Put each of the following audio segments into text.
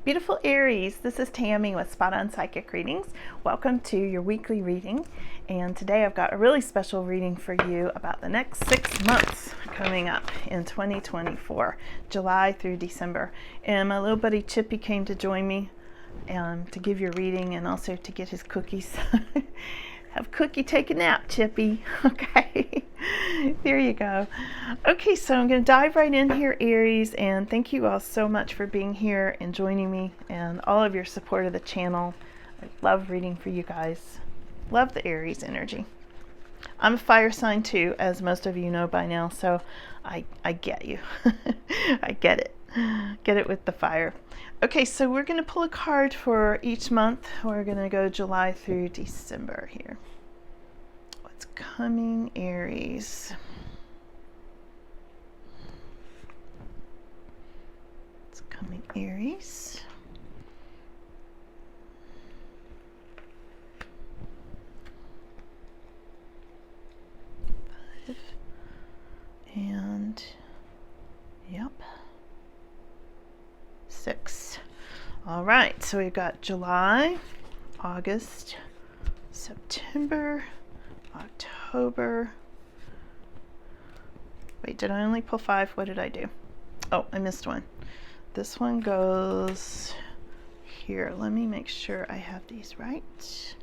Beautiful Aries, this is Tammy with Spot On Psychic Readings. Welcome to your weekly reading. And today I've got a really special reading for you about the next 6 months coming up in 2024, July through December. And my little buddy Chippy came to join me to give your reading and also to get his cookies. Have Cookie take a nap, Chippy. Okay, there you go. Okay, so I'm going to dive right in here, Aries, and thank you all so much for being here and joining me and all of your support of the channel. I love reading for you guys. Love the Aries energy. I'm a fire sign too, as most of you know by now, so I get you. I get it. Get it with the fire. Okay, so we're going to pull a card for each month. We're going to go July through December here. What's coming, Aries? What's coming, Aries? And yep, 6. All right, so we've got July, August, September, October. Wait, did I only pull 5? What did I do? Oh, I missed one. This one goes here. Let me make sure I have these right.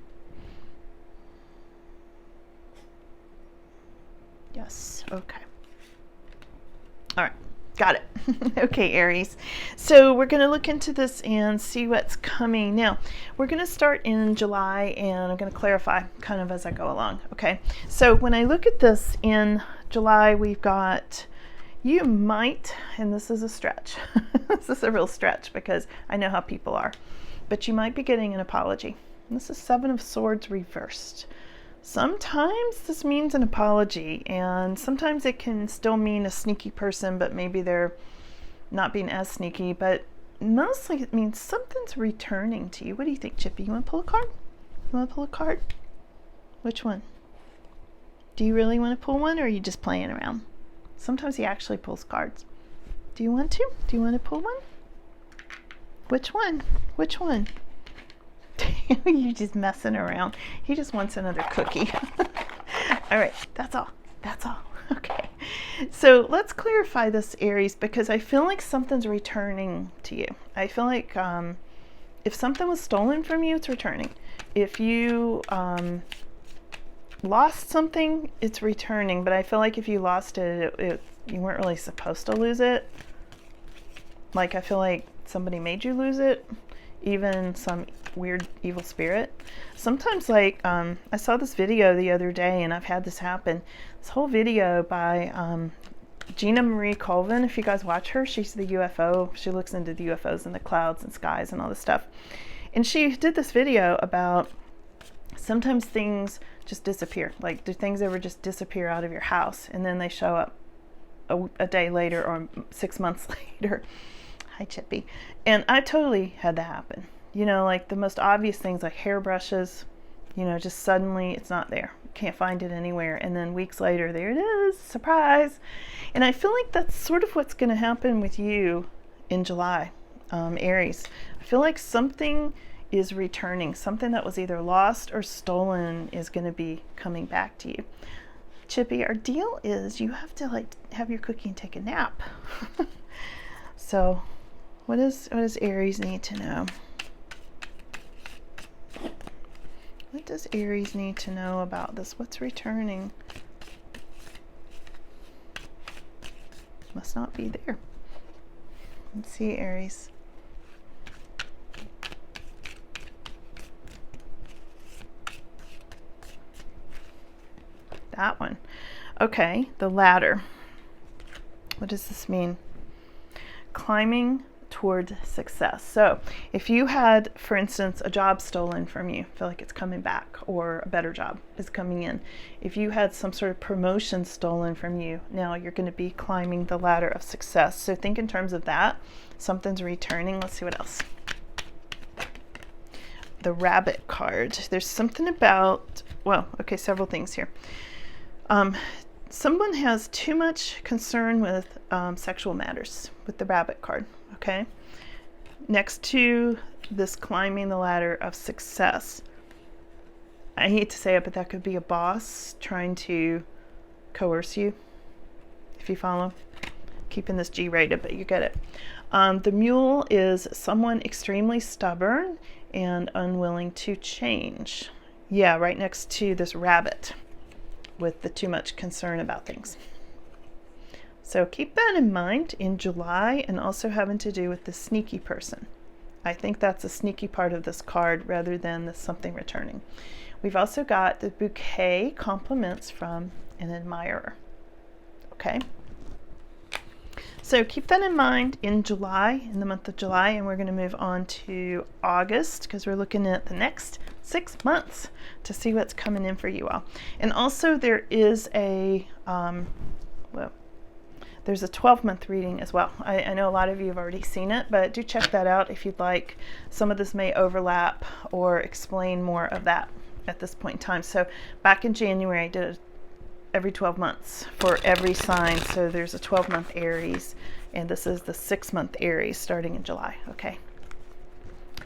Yes, okay. All right, got it. Okay, Aries. So we're going to look into this and see what's coming. Now, we're going to start in July, and I'm going to clarify kind of as I go along. Okay, so when I look at this in July, we've got, you might, and this is a stretch. This is a real stretch because I know how people are, but you might be getting an apology. And this is 7 of Swords reversed. Sometimes this means an apology, and sometimes it can still mean a sneaky person, but maybe they're not being as sneaky, but mostly it means something's returning to you. What do you think, Chippy? You want to pull a card? You want to pull a card? Which one? Do you really want to pull one, or are you just playing around? Sometimes he actually pulls cards. Do you want to? Do you want to pull one? Which one? Which one? You're just messing around. He just wants another cookie. All right, that's all. That's all. Okay. So let's clarify this, Aries, because I feel like something's returning to you. I feel like if something was stolen from you, it's returning. If you lost something, it's returning. But I feel like if you lost it, you weren't really supposed to lose it. Like, I feel like somebody made you lose it. Even some weird evil spirit. Sometimes, like, I saw this video the other day, and I've had this happen. This whole video by Gina Marie Colvin. If you guys watch her, she's the UFO. She looks into the UFOs and the clouds and skies and all this stuff. And she did this video about sometimes things just disappear. Like, do things ever just disappear out of your house, and then they show up a day later or 6 months later. Hi, Chippy. And I totally had that happen. You know, like the most obvious things like hairbrushes, you know, just suddenly it's not there. Can't find it anywhere. And then weeks later, there it is. Surprise. And I feel like that's sort of what's going to happen with you in July, Aries. I feel like something is returning. Something that was either lost or stolen is going to be coming back to you. Chippy, our deal is you have to like have your cookie and take a nap. So what does Aries need to know? What does Aries need to know about this? What's returning? Must not be there. Let's see, Aries. That one. Okay, the ladder. What does this mean? Climbing toward success. So if you had, for instance, a job stolen from you, feel like it's coming back, or a better job is coming in. If you had some sort of promotion stolen from you, now you're going to be climbing the ladder of success. So think in terms of that. Something's returning. Let's see what else. The Rabbit card. There's something about, well, okay, several things here. Someone has too much concern with sexual matters with the Rabbit card, okay? next to this climbing the ladder of success. I hate to say it, but that could be a boss trying to coerce you, if you follow. Keeping this G rated, but you get it. The mule is someone extremely stubborn and unwilling to change. Yeah, right next to this rabbit with the too much concern about things. So keep that in mind in July, and also having to do with the sneaky person. I think that's a sneaky part of this card rather than the something returning. We've also got the bouquet compliments from an admirer. Okay. So keep that in mind in July, in the month of July, and we're going to move on to August because we're looking at the next 6 months to see what's coming in for you all. And also there is a, there's a 12-month reading as well. I know a lot of you have already seen it, but do check that out if you'd like. Some of this may overlap or explain more of that at this point in time. So back in January, I did every 12 months for every sign. So there's a 12-month Aries, and this is the 6-month Aries starting in July. Okay.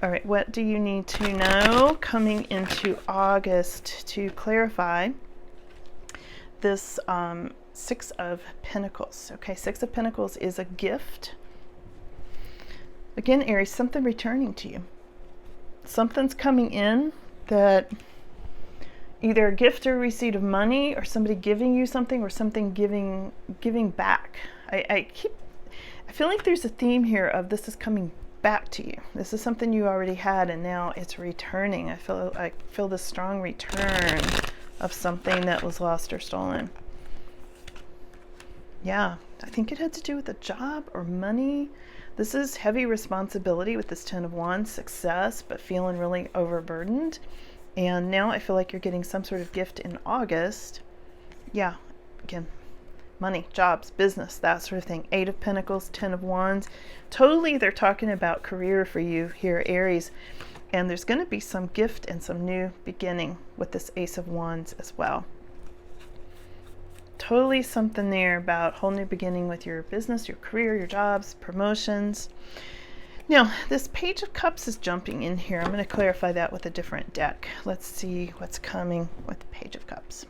All right. What do you need to know coming into August to clarify this 6 of Pentacles? Okay. 6 of Pentacles is a gift. Again, Aries, something returning to you. Something's coming in that either a gift or receipt of money, or somebody giving you something, or something giving back. I feel like there's a theme here of this is coming back to you. This is something you already had and now it's returning. I feel this strong return of something that was lost or stolen. Yeah, I think it had to do with a job or money. This is heavy responsibility with this 10 of Wands, success, but feeling really overburdened. And now I feel like you're getting some sort of gift in August. Yeah, again, money, jobs, business, that sort of thing. 8 of Pentacles, 10 of Wands. Totally, they're talking about career for you here, Aries. And there's going to be some gift and some new beginning with this Ace of Wands as well. Totally something there about whole new beginning with your business, your career, your jobs, promotions. Now, this Page of Cups is jumping in here. I'm going to clarify that with a different deck. Let's see what's coming with the Page of Cups.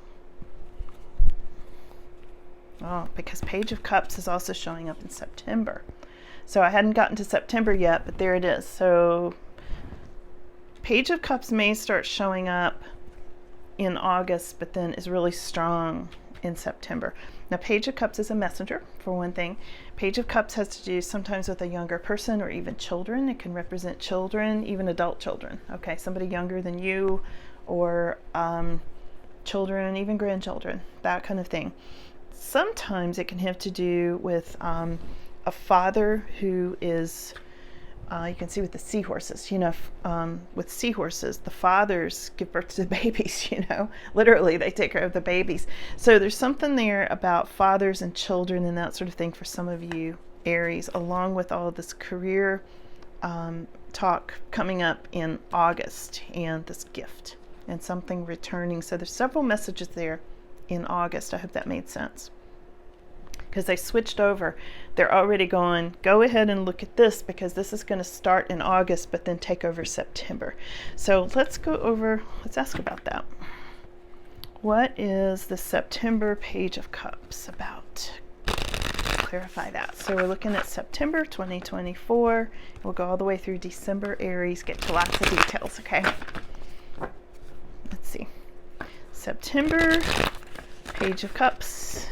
Oh, because Page of Cups is also showing up in September. So I hadn't gotten to September yet, but there it is. So Page of Cups may start showing up in August, but then is really strong in September. Now, Page of Cups is a messenger, for one thing. Page of Cups has to do sometimes with a younger person or even children. It can represent children, even adult children. Okay, somebody younger than you, or children, even grandchildren, that kind of thing. Sometimes it can have to do with a father who is, you can see with the seahorses, with seahorses, the fathers give birth to the babies, literally they take care of the babies. So there's something there about fathers and children and that sort of thing for some of you, Aries, along with all of this career talk coming up in August and this gift and something returning. So there's several messages there in August. I hope that made sense. Because they switched over. They're already going, go ahead and look at this because this is going to start in August, but then take over September. So let's ask about that. What is the September Page of Cups about? Clarify that. So we're looking at September 2024. We'll go all the way through December, Aries, get to lots of details, okay? Let's see. September Page of Cups.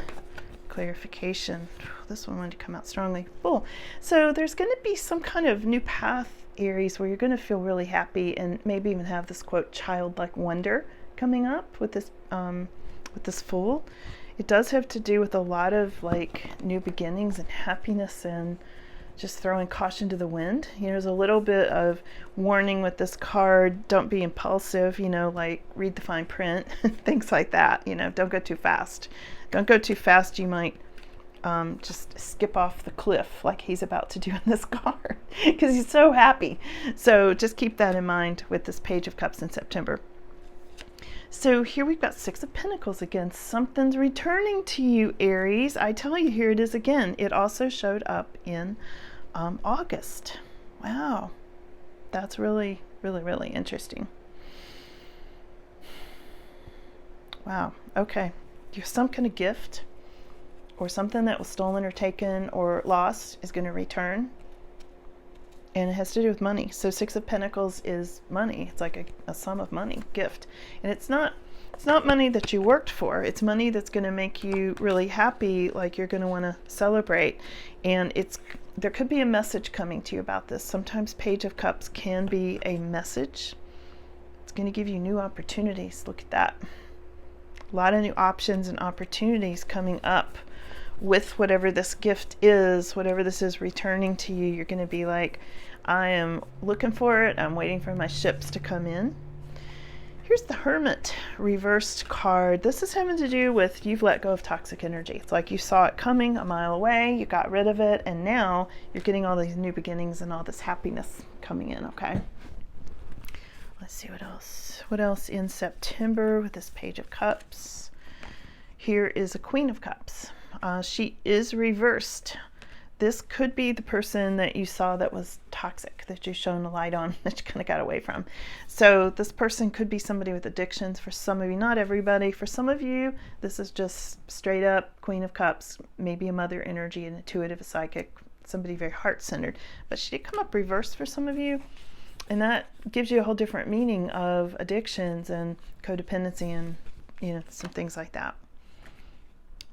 Clarification. This one wanted to come out strongly. Cool. So there's going to be some kind of new path, Aries, where you're going to feel really happy and maybe even have this quote childlike wonder coming up with this Fool. It does have to do with a lot of like new beginnings and happiness and just throwing caution to the wind. There's a little bit of warning with this card. Don't be impulsive, like read the fine print, things like that. Don't go too fast. Don't go too fast. You might just skip off the cliff like he's about to do in this card because he's so happy. So just keep that in mind with this Page of Cups in September. So here we've got 6 of Pentacles again. Something's returning to you, Aries. I tell you, here it is again. It also showed up in August. Wow. That's really, really, really interesting. Wow. Okay. Some kind of gift or something that was stolen or taken or lost is going to return. And it has to do with money. So Six of Pentacles is money. It's like a sum of money, gift. And it's not money that you worked for. It's money that's going to make you really happy, like you're going to want to celebrate. And there could be a message coming to you about this. Sometimes Page of Cups can be a message. It's going to give you new opportunities. Look at that. A lot of new options and opportunities coming up with whatever this gift is, whatever this is returning to you. You're going to be like, I am looking for it. I'm waiting for my ships to come in. Here's the Hermit reversed card. This is having to do with you've let go of toxic energy. It's like you saw it coming a mile away, you got rid of it, and now you're getting all these new beginnings and all this happiness coming in, okay? Let's see what else. What else in September with this Page of Cups? Here is a Queen of Cups. She is reversed. This could be the person that you saw that was toxic, that you shone a light on, that you kind of got away from. So this person could be somebody with addictions. For some of you, not everybody. For some of you, this is just straight up Queen of Cups, maybe a mother energy, an intuitive, a psychic, somebody very heart-centered. But she did come up reversed for some of you. And that gives you a whole different meaning of addictions and codependency and, some things like that.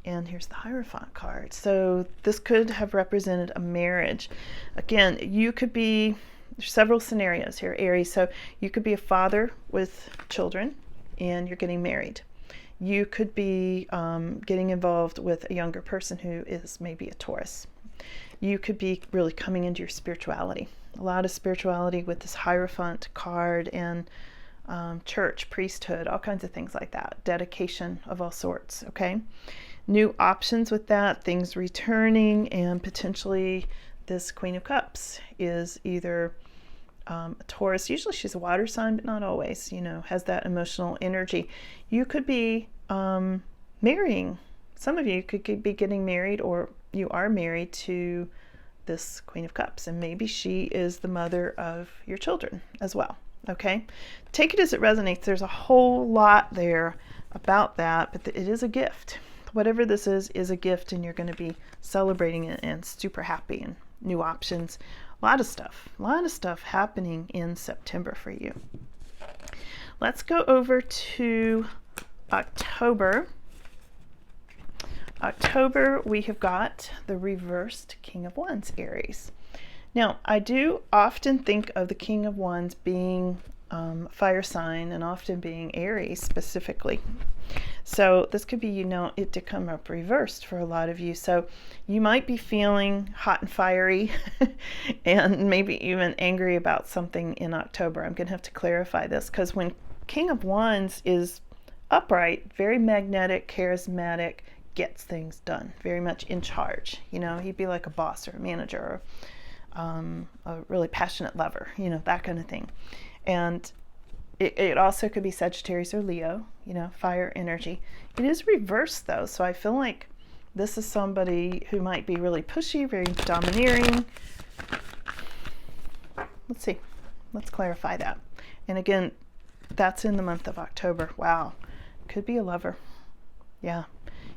And here's the Hierophant card. So this could have represented a marriage. Again, you could be, there's several scenarios here, Aries. So you could be a father with children and you're getting married. You could be getting involved with a younger person who is maybe a Taurus. You could be really coming into your spirituality. A lot of spirituality with this Hierophant card and church, priesthood, all kinds of things like that. Dedication of all sorts, okay? New options with that, things returning, and potentially this Queen of Cups is either a Taurus. Usually she's a water sign, but not always, has that emotional energy. You could be marrying. Some of you could be getting married, or you are married to this Queen of Cups, and maybe she is the mother of your children as well, okay? Take it as it resonates. There's a whole lot there about that, but it is a gift. Whatever this is a gift, and you're going to be celebrating it and super happy and new options. A lot of stuff happening in September for you. Let's go over to October. October, we have got the reversed King of Wands, Aries. Now, I do often think of the King of Wands being fire sign and often being Aries specifically. So this could be, it to come up reversed for a lot of you. So you might be feeling hot and fiery and maybe even angry about something in October. I'm going to have to clarify this, because when King of Wands is upright, very magnetic, charismatic, gets things done, very much in charge. He'd be like a boss or a manager or a really passionate lover, that kind of thing. And it also could be Sagittarius or Leo, fire energy. It is reversed though, so I feel like this is somebody who might be really pushy, very domineering. Let's see. Let's clarify that. And again, that's in the month of October. Wow. Could be a lover. Yeah.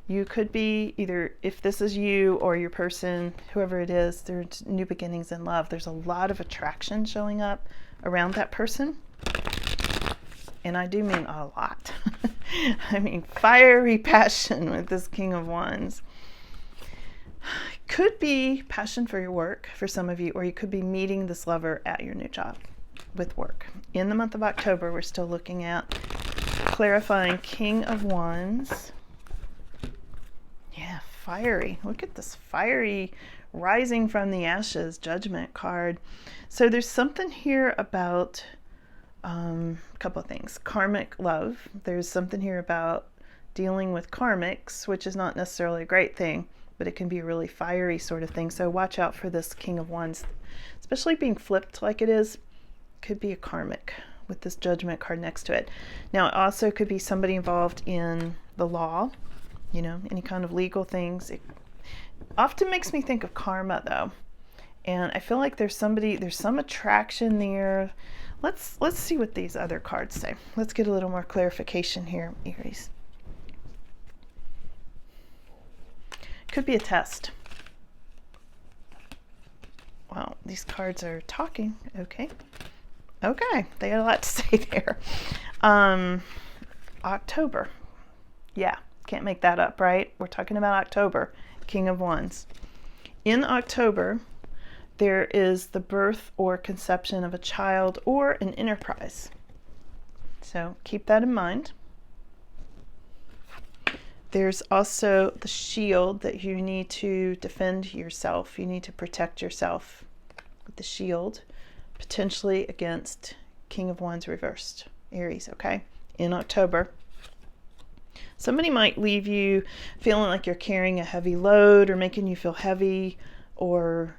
You could be either, if this is you or your person, whoever it is, there's new beginnings in love. There's a lot of attraction showing up around that person. And I do mean a lot. I mean fiery passion with this King of Wands. Could be passion for your work for some of you, or you could be meeting this lover at your new job with work. In the month of October, we're still looking at clarifying King of Wands. Yeah, fiery. Look at this fiery rising from the ashes Judgment card. So there's something here about a couple of things. Karmic love. There's something here about dealing with karmics, which is not necessarily a great thing, but it can be a really fiery sort of thing. So watch out for this King of Wands, especially being flipped like it is. Could be a karmic with this Judgment card next to it. Now, it also could be somebody involved in the law, any kind of legal things. It often makes me think of karma, though. And I feel like there's some attraction there. Let's see what these other cards say. Let's get a little more clarification here, Aries. Could be a test. Wow, these cards are talking. Okay. Okay, they had a lot to say there. October. Yeah, can't make that up, right? We're talking about October, King of Wands. In October, there is the birth or conception of a child or an enterprise. So keep that in mind. There's also the shield that you need to defend yourself. You need to protect yourself with the shield, potentially against King of Wands reversed, Aries, okay? In October. Somebody might leave you feeling like you're carrying a heavy load or making you feel heavy or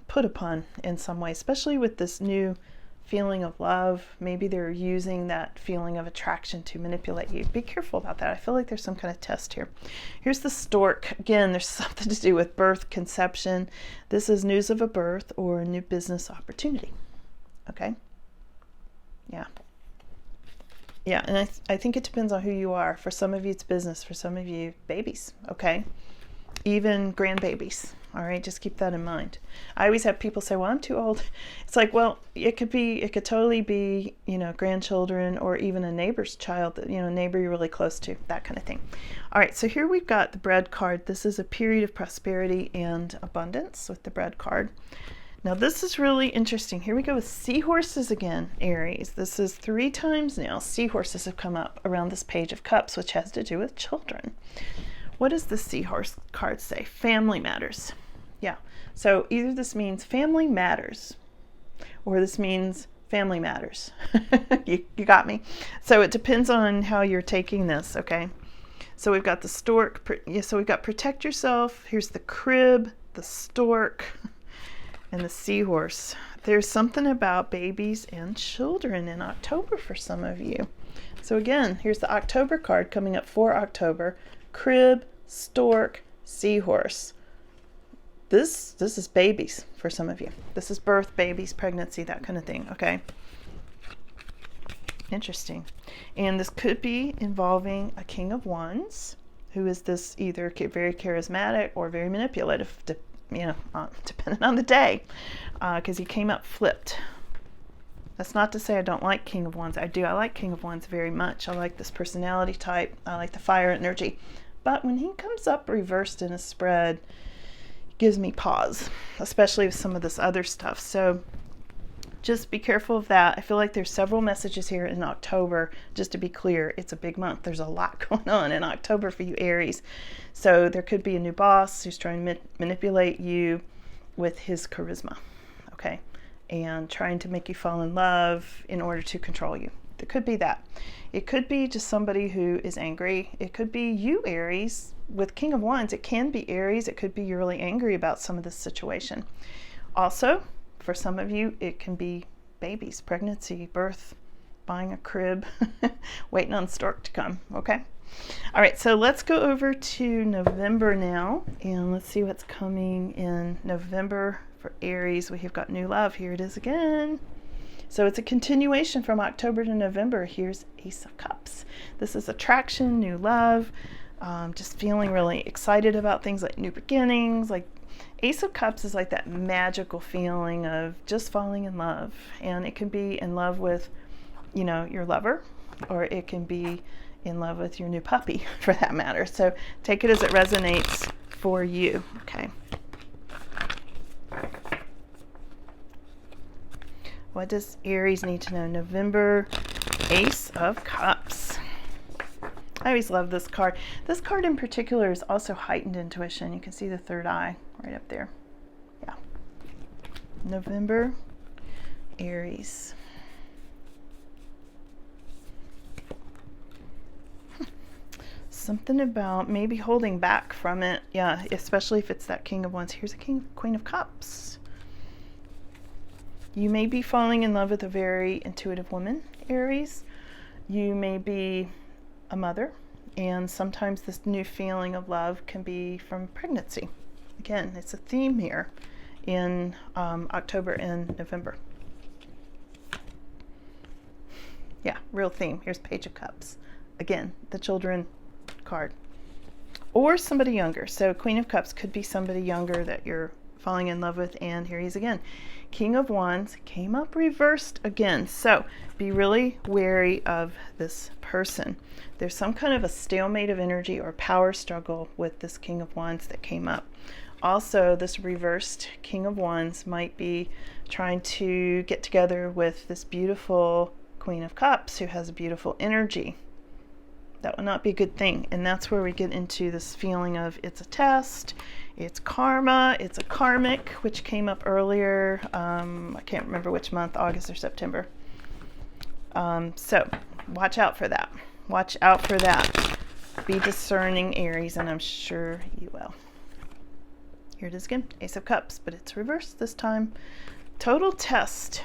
put upon in some way, especially with this new feeling of love. Maybe they're using that feeling of attraction to manipulate you. Be careful about that. I feel like there's some kind of test here. Here's the stork. Again, there's something to do with birth, conception. This is news of a birth or a new business opportunity. Okay? Yeah. Yeah, and I think it depends on who you are. For some of you, it's business. For some of you, babies. Okay? Even grandbabies. All right, just keep that in mind. I always have people say, well, I'm too old. It's like, well, it could totally be, grandchildren or even a neighbor's child, neighbor you're really close to, that kind of thing. All right, so here we've got the bread card. This is a period of prosperity and abundance with the bread card. Now, this is really interesting. Here we go with seahorses again, Aries. This is 3 times now. Seahorses have come up around this page of cups, which has to do with children. What does the seahorse card say? Family matters. Yeah. So either this means family matters or this means family matters. You got me. So it depends on how you're taking this, okay? So we've got the stork. So we've got protect yourself. Here's the crib, the stork, and the seahorse. There's something about babies and children in October for some of you. So again, here's the October card coming up for October. Crib, stork, seahorse. This is babies for some of you. This is birth, babies, pregnancy, that kind of thing, okay? Interesting. And this could be involving a King of Wands, who is this either very charismatic or very manipulative, depending on the day, because he came up flipped. That's not to say I don't like King of Wands. I do. I like King of Wands very much. I like this personality type. I like the fire energy. But when he comes up reversed in a spread, it gives me pause, especially with some of this other stuff. So just be careful of that. I feel like there's several messages here in October. Just to be clear, it's a big month. There's a lot going on in October for you, Aries. So there could be a new boss who's trying to manipulate you with his charisma, okay? And trying to make you fall in love in order to control you. There could be that. It could be just somebody who is angry. It could be you, Aries. With King of Wands, it can be Aries. It could be you're really angry about some of this situation. Also, for some of you, it can be babies, pregnancy, birth, buying a crib, waiting on stork to come, okay? All right, so let's go over to November now, and let's see what's coming in November for Aries. We have got new love. Here it is again. So it's a continuation from October to November. Here's Ace of Cups. This is attraction, new love, just feeling really excited about things like new beginnings. Like Ace of Cups is like that magical feeling of just falling in love. And it can be in love with, your lover, or it can be in love with your new puppy for that matter. So take it as it resonates for you, okay? What does Aries need to know? November, Ace of Cups. I always love this card. This card in particular is also heightened intuition. You can see the third eye right up there. Yeah. November, Aries. Something about maybe holding back from it. Yeah, especially if it's that King of Wands. Here's a Queen of Cups. You may be falling in love with a very intuitive woman, Aries. You may be a mother, and sometimes this new feeling of love can be from pregnancy. Again, it's a theme here. in October and November. Yeah, real theme. Here's Page of Cups. Again, the children card. Or somebody younger. So Queen of Cups could be somebody younger that you're falling in love with. And here he is again. King of Wands came up reversed again. So be really wary of this person. There's some kind of a stalemate of energy or power struggle with this King of Wands that came up. Also, this reversed King of Wands might be trying to get together with this beautiful Queen of Cups who has a beautiful energy. That would not be a good thing. And that's where we get into this feeling of it's a test, it's karma, it's a karmic, which came up earlier. I can't remember which month, August or September. So watch out for that. Watch out for that. Be discerning, Aries, and I'm sure you will. Here it is again, Ace of Cups, but it's reversed this time. Total test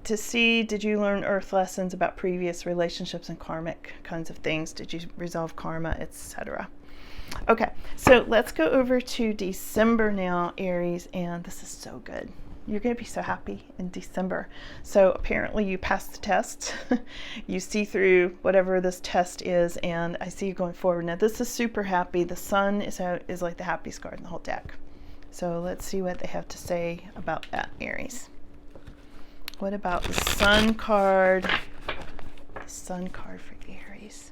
to see, did you learn earth lessons about previous relationships and karmic kinds of things? Did you resolve karma, etc.? Okay, so let's go over to December now, Aries, and this is so good. You're going to be so happy in December. So apparently you passed the test. You see through whatever this test is, and I see you going forward. Now this is super happy. The sun is like the happiest card in the whole deck. So let's see what they have to say about that, Aries. What about the Sun card? The Sun card for Aries.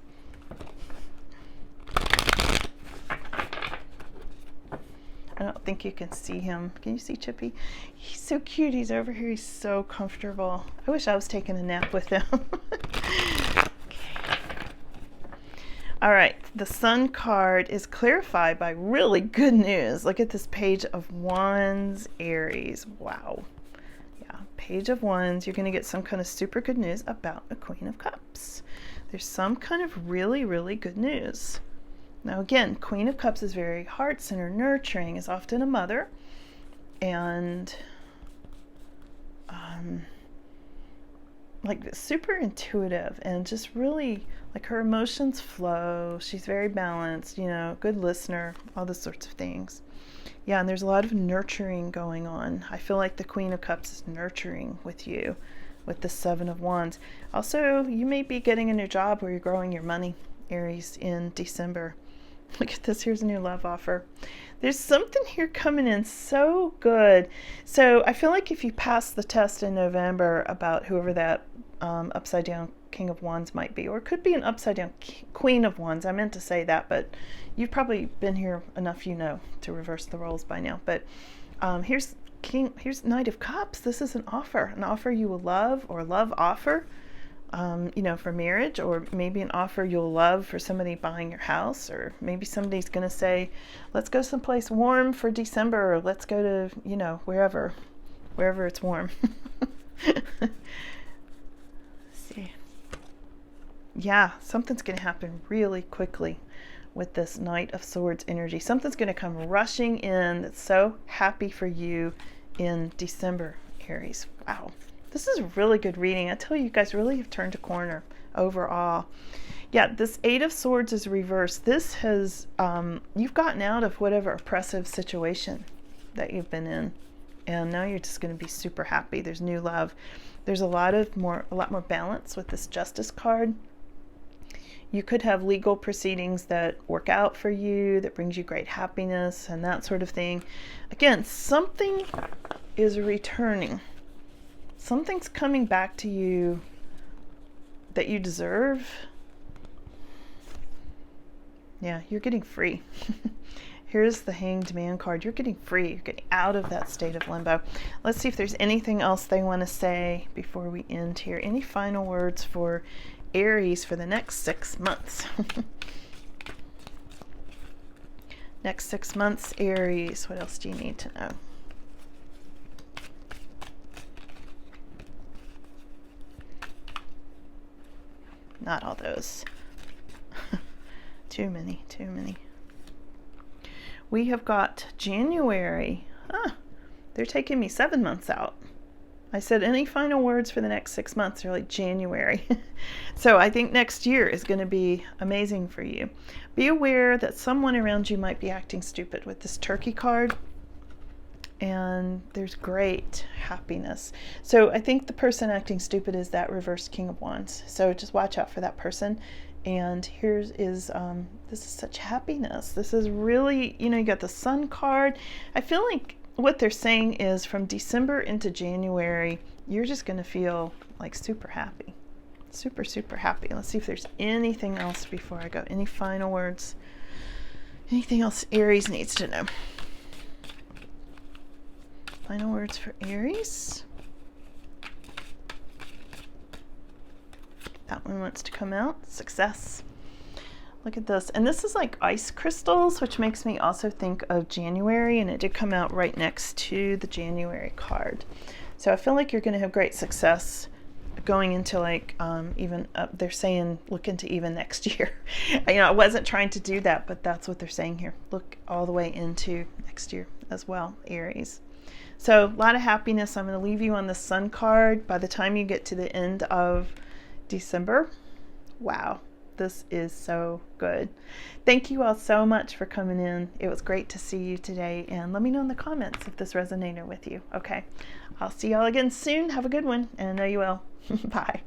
I don't think you can see him. Can you see Chippy? He's so cute. He's over here. He's so comfortable. I wish I was taking a nap with him. Okay. All right. The Sun card is clarified by really good news. Look at this Page of Wands, Aries. Wow. Page of Wands, you're going to get some kind of super good news about a Queen of Cups. There's some kind of really, really good news. Now again, Queen of Cups is very heart-centered, nurturing, is often a mother, and like super intuitive and just really like her emotions flow. She's very balanced, you know, good listener, all those sorts of things. Yeah, and there's a lot of nurturing going on. I feel like the Queen of Cups is nurturing with you with the Seven of Wands. Also, you may be getting a new job where you're growing your money, Aries, in December. Look at this. Here's a new love offer. There's something here coming in so good. So I feel like if you pass the test in November about whoever that upside down King of Wands might be, or it could be an upside down Queen of Wands. I meant to say that, but you've probably been here enough, you know, to reverse the roles by now. But here's Knight of Cups. This is an offer you will love, or love offer, you know, for marriage, or maybe an offer you'll love for somebody buying your house, or maybe somebody's going to say, let's go someplace warm for December, or let's go to, you know, wherever it's warm. See. Yeah, something's going to happen really quickly with this Knight of Swords energy. Something's going to come rushing in that's so happy for you in December, Aries. Wow. This is a really good reading. I tell you, you guys really have turned a corner overall. Yeah, this Eight of Swords is reversed. This has, you've gotten out of whatever oppressive situation that you've been in. And now you're just going to be super happy. There's new love. There's a lot more balance with this Justice card. You could have legal proceedings that work out for you, that brings you great happiness and that sort of thing. Again, something is returning. Something's coming back to you that you deserve. Yeah, you're getting free. Here's the Hanged Man card. You're getting free. You're getting out of that state of limbo. Let's see if there's anything else they want to say before we end here. Any final words for Aries for the next 6 months? Next 6 months, Aries. What else do you need to know? Not all those. Too many. We have got January. They're taking me 7 months out. I said any final words for the next 6 months. They're like January. So I think next year is going to be amazing for you. Be aware that someone around you might be acting stupid with this Turkey card. and there's great happiness. So I think the person acting stupid is that reversed King of Wands. So just watch out for that person. And this is such happiness. This is really, you got the Sun card. I feel like what they're saying is from December into January, you're just going to feel like super happy. Super, super happy. Let's see if there's anything else before I go. Any final words? Anything else Aries needs to know? Final words for Aries. That one wants to come out. Success. Look at this. And this is like ice crystals, which makes me also think of January. And it did come out right next to the January card. So I feel like you're going to have great success going into like even up. They're saying look into even next year. I wasn't trying to do that, but that's what they're saying here. Look all the way into next year as well, Aries. So a lot of happiness. I'm going to leave you on the Sun card. By the time you get to the end of December, wow, this is so good. Thank you all so much for coming in. It was great to see you today, and let me know in the comments if this resonated with you. Okay, I'll see y'all again soon. Have a good one, and I know you will. Bye.